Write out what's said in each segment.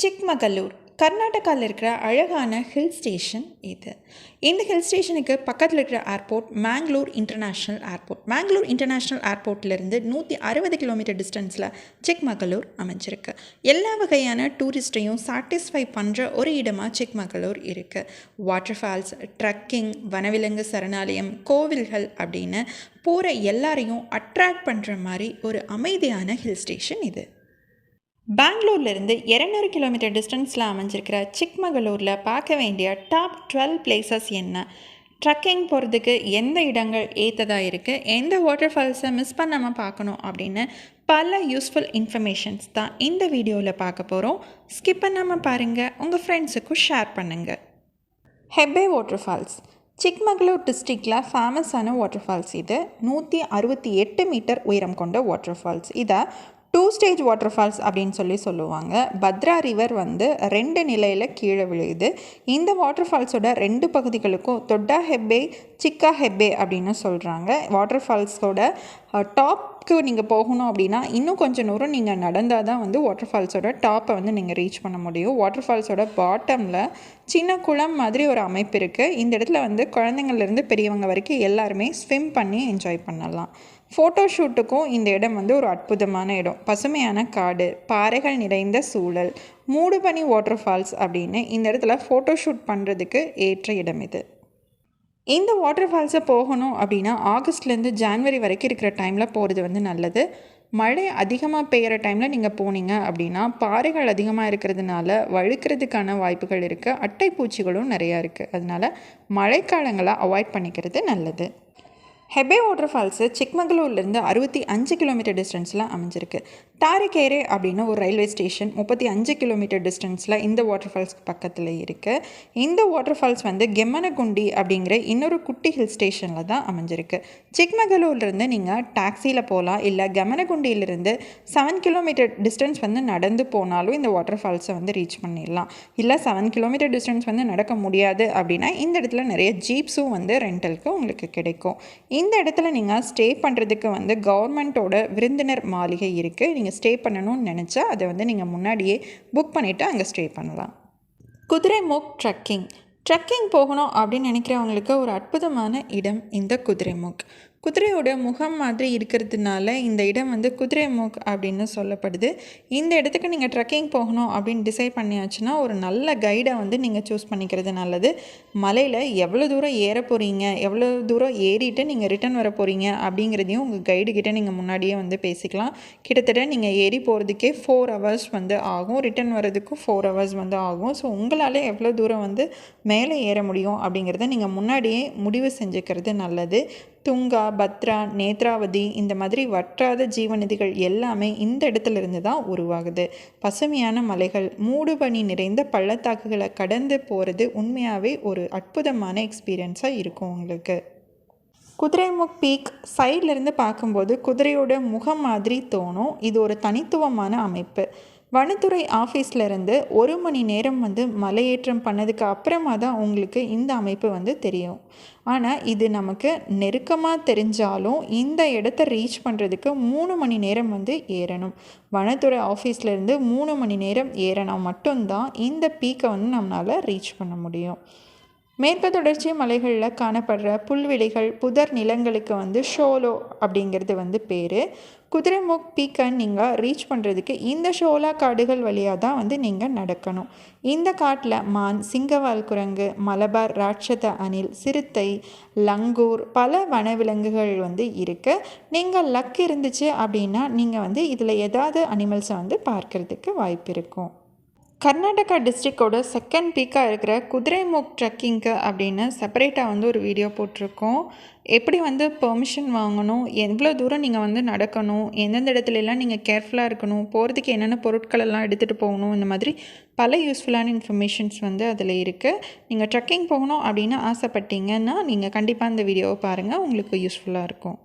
சிக்மகளூர் கர்நாடகாவில் இருக்கிற அழகான ஹில் ஸ்டேஷன் இது. இந்த ஹில் ஸ்டேஷனுக்கு பக்கத்தில் இருக்கிற airport Mangalore international airport. Mangalore international ஏர்போர்ட்லேருந்து 160 கிலோமீட்டர் டிஸ்டன்ஸில் சிக்மகளூர் அமைஞ்சிருக்கு. எல்லா வகையான டூரிஸ்ட்டையும் சாட்டிஸ்ஃபை பண்ணுற ஒரு இடமாக சிக்மகளூர் இருக்குது. வாட்டர் ஃபால்ஸ், ட்ரக்கிங், வனவிலங்கு சரணாலயம், கோவில்கள் அப்படின்னு போகிற எல்லாரையும் அட்ராக்ட் பண்ணுற மாதிரி ஒரு அமைதியான ஹில் ஸ்டேஷன் இது. பெங்களூர்லேருந்து 200 கிலோமீட்டர் டிஸ்டன்ஸில் அமைஞ்சிருக்கிற சிக்மகளூரில் பார்க்க வேண்டிய டாப் 12 பிளேசஸ் என்ன, ட்ரக்கிங் போகிறதுக்கு எந்த இடங்கள் ஏற்றதாக இருக்குது, எந்த வாட்டர் ஃபால்ஸை மிஸ் பண்ணாமல் பார்க்கணும் அப்படின்னு பல யூஸ்ஃபுல் இன்ஃபர்மேஷன்ஸ் தான் இந்த வீடியோவில் பார்க்க போகிறோம். ஸ்கிப் பண்ணாமல் பாருங்கள், உங்கள் ஃப்ரெண்ட்ஸுக்கும் ஷேர் பண்ணுங்கள். ஹெப்பே வாட்டர் ஃபால்ஸ் சிக்மகளூர் டிஸ்ட்ரிக்டில் ஃபேமஸான வாட்டர் ஃபால்ஸ் இது. 168 மீட்டர் உயரம் கொண்ட வாட்டர் ஃபால்ஸ். இதை 2 ஸ்டேஜ் வாட்டர் ஃபால்ஸ் அப்படின்னு சொல்லுவாங்க. பத்ரா ரிவர் 2 நிலையில் கீழே விழுகுது. இந்த வாட்டர் ஃபால்ஸோட 2 பகுதிகளுக்கும் தொட்டா ஹெப்பே, சிக்கா ஹெப்பே அப்படின்னு சொல்கிறாங்க. வாட்டர் ஃபால்ஸோட டாப்க்கு நீங்கள் போகணும் அப்படின்னா இன்னும் கொஞ்சம் தூரம் நீங்கள் நடந்தால் தான் வாட்டர் ஃபால்ஸோட டாப்பை நீங்கள் ரீச் பண்ண முடியும். வாட்டர் ஃபால்ஸோட பாட்டமில் சின்ன குளம் மாதிரி ஒரு அமைப்பு இருக்குது. இந்த இடத்துல குழந்தைங்கள்லேருந்து பெரியவங்க வரைக்கும் எல்லாருமே ஸ்விம் பண்ணி என்ஜாய் பண்ணலாம். ஃபோட்டோ ஷூட்டுக்கும் இந்த இடம் ஒரு அற்புதமான இடம். பசுமையான காடு, பாறைகள் நிறைந்த சூழல், மூடுபனி வாட்டர் ஃபால்ஸ் அப்படின்னு இந்த இடத்துல ஃபோட்டோ ஷூட் பண்ணுறதுக்கு ஏற்ற இடம் இது. இந்த வாட்டர் ஃபால்ஸை போகணும் அப்படின்னா ஆகஸ்ட்லேருந்து ஜான்வரி வரைக்கும் இருக்கிற டைமில் போகிறது நல்லது. மழை அதிகமாக பெய்கிற டைமில் நீங்கள் போனீங்க அப்படின்னா பாறைகள் அதிகமாக இருக்கிறதுனால வழுக்கிறதுக்கான வாய்ப்புகள் இருக்குது. அட்டைப்பூச்சிகளும் நிறையா இருக்குது. அதனால் மழைக்காலங்களை அவாய்ட் பண்ணிக்கிறது நல்லது. ஹெப்பே வாட்டர் ஃபால்ஸு சிக்மகளூர்லேருந்து 65 கிலோமீட்டர் டிஸ்டன்ஸில் அமைஞ்சிருக்கு. தாரிகேரே அப்படின்னு ஒரு ரயில்வே ஸ்டேஷன் 35 கிலோமீட்டர் டிஸ்டன்ஸில் இந்த வாட்டர் ஃபால்ஸ்க்கு பக்கத்தில் இருக்குது. இந்த வாட்டர் ஃபால்ஸ் கெம்மனகுண்டி அப்படிங்கிற இன்னொரு குட்டி ஹில் ஸ்டேஷனில் தான் அமைஞ்சிருக்கு. சிக்மகளூர்லேருந்து நீங்கள் டாக்ஸியில் போகலாம், இல்லை கெம்மனகுண்டியிலிருந்து 7 கிலோமீட்டர் டிஸ்டன்ஸ் நடந்து போனாலும் இந்த வாட்டர் ஃபால்ஸை ரீச் பண்ணிடலாம். இல்லை 7 கிலோமீட்டர் டிஸ்டன்ஸ் நடக்க முடியாது அப்படின்னா இந்த இடத்துல நிறைய ஜீப்ஸும் ரெண்டலுக்கு உங்களுக்கு கிடைக்கும். இந்த இடத்துல நீங்கள் ஸ்டே பண்ணுறதுக்கு கவர்மெண்ட்டோட விருந்தினர் மாளிகை இருக்குது. நீங்கள் ஸ்டே பண்ணணும்னு நினச்சா அதை நீங்கள் முன்னாடியே புக் பண்ணிவிட்டு அங்கே ஸ்டே பண்ணலாம். குதிரைமுக் ட்ரக்கிங் போகணும் அப்படின்னு நினைக்கிறவங்களுக்கு ஒரு அற்புதமான இடம் இந்த குதிரைமுக். குதிரையோட முகம் மாதிரி இருக்கிறதுனால இந்த இடம் குதிரைமுக் அப்படின்னு சொல்லப்படுது. இந்த இடத்துக்கு நீங்கள் ட்ரக்கிங் போகணும் அப்படின்னு டிசைட் பண்ணியாச்சுன்னா ஒரு நல்ல கைடை நீங்கள் சூஸ் பண்ணிக்கிறது நல்லது. மலையில் எவ்வளோ தூரம் ஏற போகிறீங்க, எவ்வளோ தூரம் ஏறிட்டு நீங்கள் ரிட்டன் வர போகிறீங்க அப்படிங்கிறதையும் உங்கள் கைடுகிட்ட நீங்கள் முன்னாடியே பேசிக்கலாம். கிட்டத்தட்ட நீங்கள் ஏறி போகிறதுக்கே 4 ஹவர்ஸ் ஆகும், ரிட்டன் வரதுக்கும் 4 ஹவர்ஸ் ஆகும். ஸோ உங்களால் எவ்வளோ தூரம் மேலே ஏற முடியும் அப்படிங்கிறத நீங்கள் முன்னாடியே முடிவு செஞ்சுக்கிறது நல்லது. துங்கா, பத்ரா, நேத்ராவதி இந்த மாதிரி வற்றாத ஜீவநதிகள் எல்லாமே இந்த இடத்துல இருந்து தான் உருவாகுது. பசுமையான மலைகள், மூடுபனி நிறைந்த பள்ளத்தாக்குகளை கடந்து போகிறது உண்மையாகவே ஒரு அற்புதமான எக்ஸ்பீரியன்ஸாக இருக்கும் உங்களுக்கு. குதிரைமுக் பீக் சைட்லேருந்து பார்க்கும்போது குதிரையோட முகம் மாதிரி தோணும். இது ஒரு தனித்துவமான அமைப்பு. வனத்துறை ஆஃபீஸ்லேருந்து 1 மணி நேரம் மலையேற்றம் பண்ணதுக்கு அப்புறமா தான் உங்களுக்கு இந்த அமைப்பு தெரியும். ஆனால் இது நமக்கு நெருக்கமாக தெரிஞ்சாலும் இந்த இடத்த ரீச் பண்ணுறதுக்கு 3 மணி நேரம் ஏறணும். வனத்துறை ஆஃபீஸ்லேருந்து 3 மணி நேரம் ஏறினா மட்டும்தான் இந்த பீக்கை நம்மளால் ரீச் பண்ண முடியும். மேற்கு தொடர்ச்சி மலைகளில் காணப்படுற புல்வெளிகள், புதர் நிலங்களுக்கு ஷோலோ அப்படிங்கிறது பேர். குதிரைமுக் பீக்கை நீங்கள் ரீச் பண்ணுறதுக்கு இந்த ஷோலா காடுகள் வழியாக தான் நீங்கள் நடக்கணும். இந்த காட்டில் மான், சிங்கவால் குரங்கு, மலபார் ராட்சத அணில், சிறுத்தை, லங்கூர் பல வனவிலங்குகள் இருக்குது. நீங்கள் லக் இருந்துச்சு அப்படின்னா நீங்கள் இதில் ஏதாவது அனிமல்ஸை பார்க்குறதுக்கு வாய்ப்பு இருக்கும். கர்நாடகா டிஸ்ட்ரிக்டோட 2nd பீக்காக இருக்கிற குதிரைமுக் ட்ரக்கிங்க்கு அப்படின்னு செப்பரேட்டாக ஒரு வீடியோ போட்டிருக்கோம். எப்படி பெர்மிஷன் வாங்கணும், எவ்வளோ தூரம் நீங்கள் நடக்கணும், எந்தெந்த இடத்துலலாம் நீங்கள் கேர்ஃபுல்லாக இருக்கணும், போகிறதுக்கு என்னென்ன பொருட்களெல்லாம் எடுத்துகிட்டு போகணும், இந்த மாதிரி பல யூஸ்ஃபுல்லான இன்ஃபர்மேஷன்ஸ் அதில் இருக்குது. நீங்கள் ட்ரக்கிங் போகணும் அப்படின்னு ஆசைப்பட்டீங்கன்னா நீங்கள் கண்டிப்பாக இந்த வீடியோவை பாருங்கள், உங்களுக்கு யூஸ்ஃபுல்லாக இருக்கும்.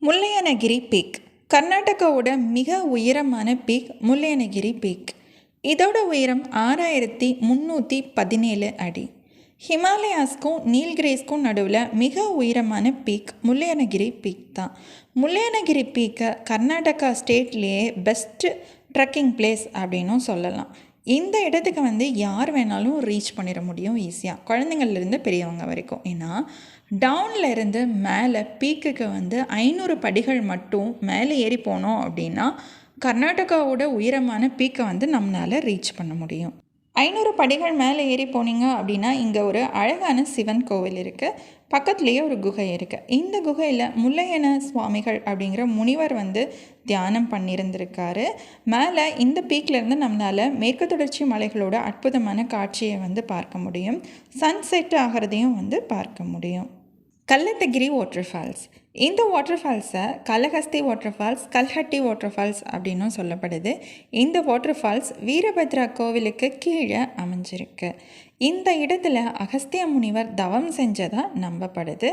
முல்லையனகிரி பீக் கர்நாடகாவோட மிக உயரமான பீக் முல்லையனகிரி பீக். இதோட உயரம் 6317 அடி. ஹிமாலயாஸ்க்கும் நீல்கிரிஸ்க்கும் நடுவில் மிக உயரமான பீக் முல்லையனகிரி பீக் தான். முல்லையனகிரி பீக்கை கர்நாடகா ஸ்டேட்லேயே பெஸ்ட்டு ட்ரக்கிங் பிளேஸ் அப்படின்னும் சொல்லலாம். இந்த இடத்துக்கு வந்து யார் வேணாலும் ரீச் பண்ணிட முடியும் ஈஸியாக, குழந்தைங்கள்லேருந்து பெரியவங்க வரைக்கும். ஏன்னா டவுனில் இருந்து மேலே பீக்குக்கு வந்து 500 படிகள் மட்டும் மேலே ஏறி போனோம் அப்படின்னா கர்நாடகாவோட உயரமான பீக்கை வந்து நம்மளால் ரீச் பண்ண முடியும். 500 படிகள் மேலே ஏறி போனீங்க அப்படின்னா இங்கே ஒரு அழகான சிவன் கோவில் இருக்குது, பக்கத்துலேயே ஒரு குகை இருக்குது. இந்த குகையில் முல்லையன சுவாமிகள் அப்படிங்கிற முனிவர் வந்து தியானம் பண்ணியிருந்திருக்காரு. மேலே இந்த பீக்லேருந்து நம்மளால் மேற்கு தொடர்ச்சி மலைகளோட அற்புதமான காட்சியை வந்து பார்க்க முடியும், சன்செட் ஆகிறதையும் வந்து பார்க்க முடியும். Kallathagiri water falls. இந்த வாட்டர் ஃபால்ஸை Kalahasti water falls, Kalhatti water falls அப்படின்னும் சொல்லப்படுது. இந்த வாட்டர் ஃபால்ஸ் வீரபத்ரா கோவிலுக்கு கீழே அமைஞ்சிருக்கு. இந்த இடத்துல அகஸ்திய முனிவர் தவம் செஞ்சதாக நம்பப்படுது.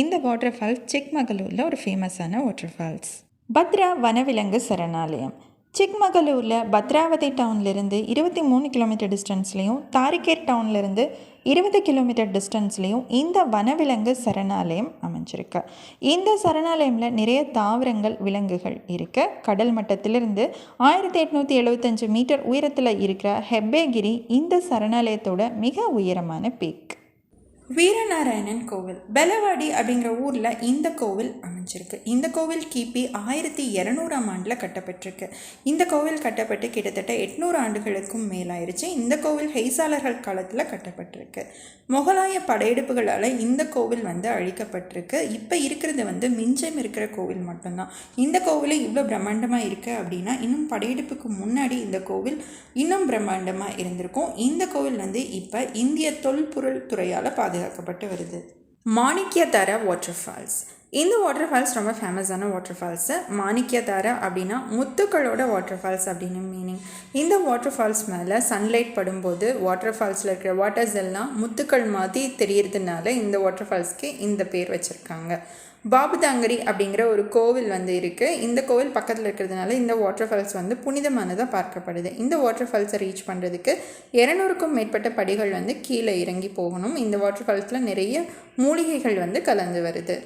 இந்த வாட்டர் ஃபால்ஸ் சிக்மகளூரில் ஒரு ஃபேமஸான வாட்டர் ஃபால்ஸ். பத்ரா வனவிலங்கு சரணாலயம். சிக்மகளூரில் பத்ராவதி டவுன்லேருந்து 23 கிலோமீட்டர் டிஸ்டன்ஸ்லேயும், தாரிகேட் டவுன்லேருந்து 20 கிலோமீட்டர் டிஸ்டன்ஸ்லேயும் இந்த வனவிலங்கு சரணாலயம் அமைஞ்சிருக்கு. இந்த சரணாலயமில் நிறைய தாவரங்கள், விலங்குகள் இருக்குது. கடல் மட்டத்திலிருந்து 1875 மீட்டர் உயரத்தில் இருக்கிற ஹெப்பேகிரி இந்த சரணாலயத்தோட மிக உயரமான பீக். வீரநாராயணன் கோவில். பெலவாடி அப்படிங்கிற ஊரில் இந்த கோவில் அமைஞ்சிருக்கு. இந்த கோவில் கிபி 1200ஆம் ஆண்டில் கட்டப்பட்டிருக்கு. இந்த கோவில் கட்டப்பட்டு கிட்டத்தட்ட 800 ஆண்டுகளுக்கும் மேலாயிருச்சு. இந்த கோவில் ஹெய்சாளர்கள் காலத்தில் கட்டப்பட்டிருக்கு. முகலாய படையெடுப்புகளால் இந்த கோவில் வந்து அழிக்கப்பட்டிருக்கு. இப்போ இருக்கிறது வந்து மிஞ்சம் இருக்கிற கோவில் மட்டும்தான். இந்த கோவில் இவ்வளோ பிரம்மாண்டமாக இருக்குது அப்படின்னா இன்னும் படையெடுப்புக்கு முன்னாடி இந்த கோவில் இன்னும் பிரம்மாண்டமாக இருந்திருக்கும். இந்த கோவில் வந்து இப்போ இந்திய தொல்பொருள் துறையால் பாதுகாக்கப்பட்டு வருது. மாணிக்யதாரா வாட்டர் ஃபால்ஸ். இந்த வாட்டர் ஃபால்ஸ் ரொம்ப ஃபேமஸான வாட்டர் ஃபால்ஸு. மாணிக்யதாரா அப்படின்னா முத்துக்களோட வாட்டர் ஃபால்ஸ் அப்படின்னு மீனிங். இந்த வாட்டர் ஃபால்ஸ் மேலே சன்லைட் படும்போது வாட்டர் ஃபால்ஸில் இருக்கிற வாட்டர்ஸ் எல்லாம் முத்துக்கள் மாதிரி தெரியறதுனால இந்த வாட்டர் ஃபால்ஸ்க்கு இந்த பேர் வச்சுருக்காங்க. பாபுதாங்கரி அப்படிங்கிற ஒரு கோவில் வந்து இருக்குது. இந்த கோவில் பக்கத்தில் இருக்கிறதுனால இந்த வாட்டர் ஃபால்ஸ் வந்து புனிதமானதாக பார்க்கப்படுது. இந்த வாட்டர் ஃபால்ஸை ரீச் பண்ணுறதுக்கு 200க்கும் மேற்பட்ட படிகள் வந்து கீழே இறங்கி போகணும். இந்த வாட்டர் ஃபால்ஸில் நிறைய மூலிகைகள் வந்து கலந்து வருது.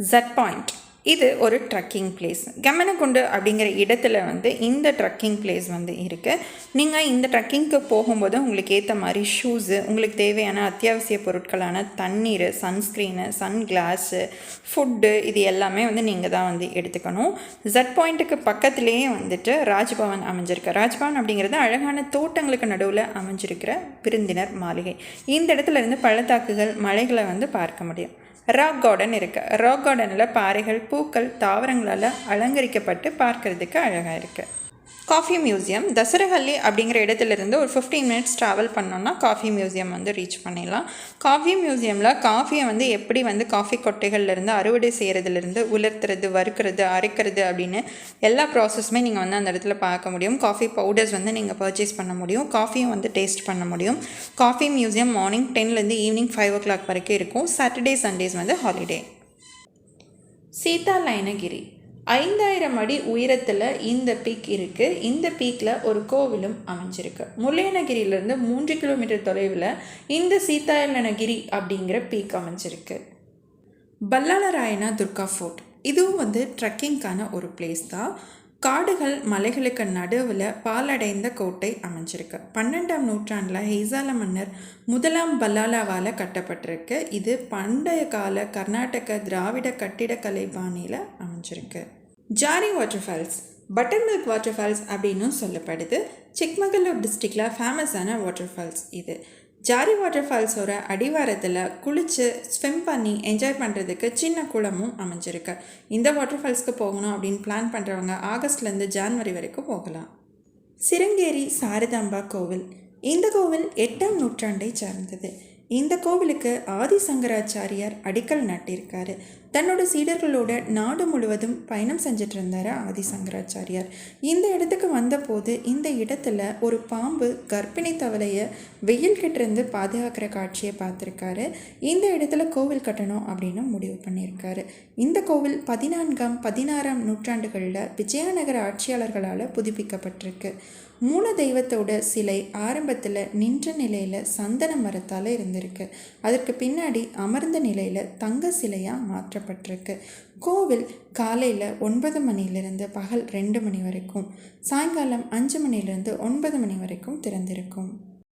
Z point. இது ஒரு ட்ரக்கிங் பிளேஸ். கெமனகுண்டு அப்படிங்கிற இடத்துல வந்து இந்த ட்ரக்கிங் பிளேஸ் வந்து இருக்குது. நீங்கள் இந்த ட்ரக்கிங்க்கு போகும்போது உங்களுக்கு ஏற்ற மாதிரி ஷூஸு, உங்களுக்கு தேவையான அத்தியாவசிய பொருட்களான தண்ணீர், சன்ஸ்க்ரீனு, சன் கிளாஸு, ஃபுட்டு, இது எல்லாமே வந்து நீங்கள் தான் வந்து எடுத்துக்கணும். ஜட் பாயிண்ட்டுக்கு பக்கத்துலேயே வந்துட்டு ராஜ்பவன் அமைஞ்சிருக்கு. ராஜ்பவன் அப்படிங்கிறது அழகான தோட்டங்களுக்கு நடுவில் அமைஞ்சிருக்கிற விருந்தினர் மாளிகை. இந்த இடத்துல இருந்து பள்ளத்தாக்குகள், மலைகளை வந்து பார்க்க முடியும். ராக் கார்டன் இருக்குது. ராக் கார்டனில் பாறைகள், பூக்கள், தாவரங்களால் அலங்கரிக்கப்பட்டு பார்க்குறதுக்கு அழகாக இருக்குது. Coffee museum. தசரஹள்ளி அப்படிங்கிற இடத்துலேருந்து ஒரு 15 மினிட்ஸ் ட்ராவல் பண்ணோன்னா காஃபி மியூசியம் வந்து ரீச் பண்ணிடலாம். காஃபி மியூசியமில் காஃபியை வந்து எப்படி வந்து காஃபி கொட்டைகள்லேருந்து அறுவடை செய்கிறதுலேருந்து உலர்த்துறது, வறுக்கிறது, அரைக்கிறது அப்படின்னு எல்லா ப்ராசஸுமே நீங்கள் வந்து அந்த இடத்துல பார்க்க முடியும். காஃபி பவுடர்ஸ் வந்து நீங்கள் பர்ச்சேஸ் பண்ண முடியும். காஃபியும் வந்து டேஸ்ட் பண்ண முடியும். காஃபி மியூசியம் மார்னிங் 10லேருந்து ஈவினிங் 5 o'clock வரைக்கும் இருக்கும். சாட்டர்டே, சண்டேஸ் வந்து ஹாலிடே. சீதாலயனகிரி. 5000 அடி உயரத்தில் இந்த பீக் இருக்குது. இந்த பீக்கில் ஒரு கோவிலும் அமைஞ்சிருக்கு. முல்லையனகிரியிலேருந்து 3 கிலோமீட்டர் தொலைவில் இந்த சீதாலயனகிரி அப்படிங்கிற பீக் அமைஞ்சிருக்கு. பல்லாளராயனா துர்கா ஃபோர்ட். இதுவும் வந்து ட்ரெக்கிங்கான ஒரு பிளேஸ் தான். காடுகள், மலைகளுக்கு நடுவில் பாலடைந்த கோட்டை அமைஞ்சிருக்கு. 12ஆம் நூற்றாண்டில் ஹெய்சால மன்னர் முதலாம் பல்லாலாவால் கட்டப்பட்டிருக்கு. இது பண்டைய கால கர்நாடக திராவிட கட்டிடக்கலை பாணியில் அமைஞ்சிருக்கு. Jhari water falls, butter milk water falls அப்படின்னு சொல்லப்படுது. சிக்மகளூர் டிஸ்ட்ரிக்டில் ஃபேமஸான வாட்டர் ஃபால்ஸ் இது. ஜாரி வாட்டர் ஃபால்ஸோட அடிவாரத்தில் குளித்து ஸ்விம் பண்ணி என்ஜாய் பண்ணுறதுக்கு சின்ன குளமும் அமைஞ்சிருக்கு. இந்த வாட்டர் ஃபால்ஸ்க்கு போகணும் அப்படின்னு பிளான் பண்ணுறவங்க ஆகஸ்ட்லேருந்து ஜான்வரி வரைக்கும் போகலாம். சிருங்கேரி சாரதாம்பா கோவில். இந்த கோவில் 8ஆம் நூற்றாண்டை சார்ந்தது. இந்த கோவிலுக்கு ஆதிசங்கராச்சாரியார் அடிக்கல் நாட்டியிருக்காரு. தன்னோட சீடர்களோட நாடு முழுவதும் பயணம் செஞ்சுட்டு இருந்தார் ஆதிசங்கராச்சாரியார். இந்த இடத்துக்கு வந்தபோது இந்த இடத்துல ஒரு பாம்பு கர்ப்பிணி தவளையை வெயில் கிட்டேருந்து பாதுகாக்கிற காட்சியை பார்த்துருக்காரு. இந்த இடத்துல கோவில் கட்டணும் அப்படின்னு முடிவு பண்ணியிருக்காரு. இந்த கோவில் 14ஆம் 16ஆம் நூற்றாண்டுகளில் விஜயநகர ஆட்சியாளர்களால் புதுப்பிக்கப்பட்டிருக்கு. மூல தெய்வத்தோட சிலை ஆரம்பத்தில் நின்ற நிலையில் சந்தன மரத்தால் இருந்திருக்கு. அதற்கு பின்னாடி அமர்ந்த நிலையில் தங்க சிலையாக மாற்றப்பட்டிருக்கு. மாற்றப்பட்டிருக்கு. கோவில் காலையில் 9 மணிலிருந்து பகல் 2 மணி வரைக்கும், சாயங்காலம் 5 மணிலிருந்து 9 மணி வரைக்கும் திறந்திருக்கும்.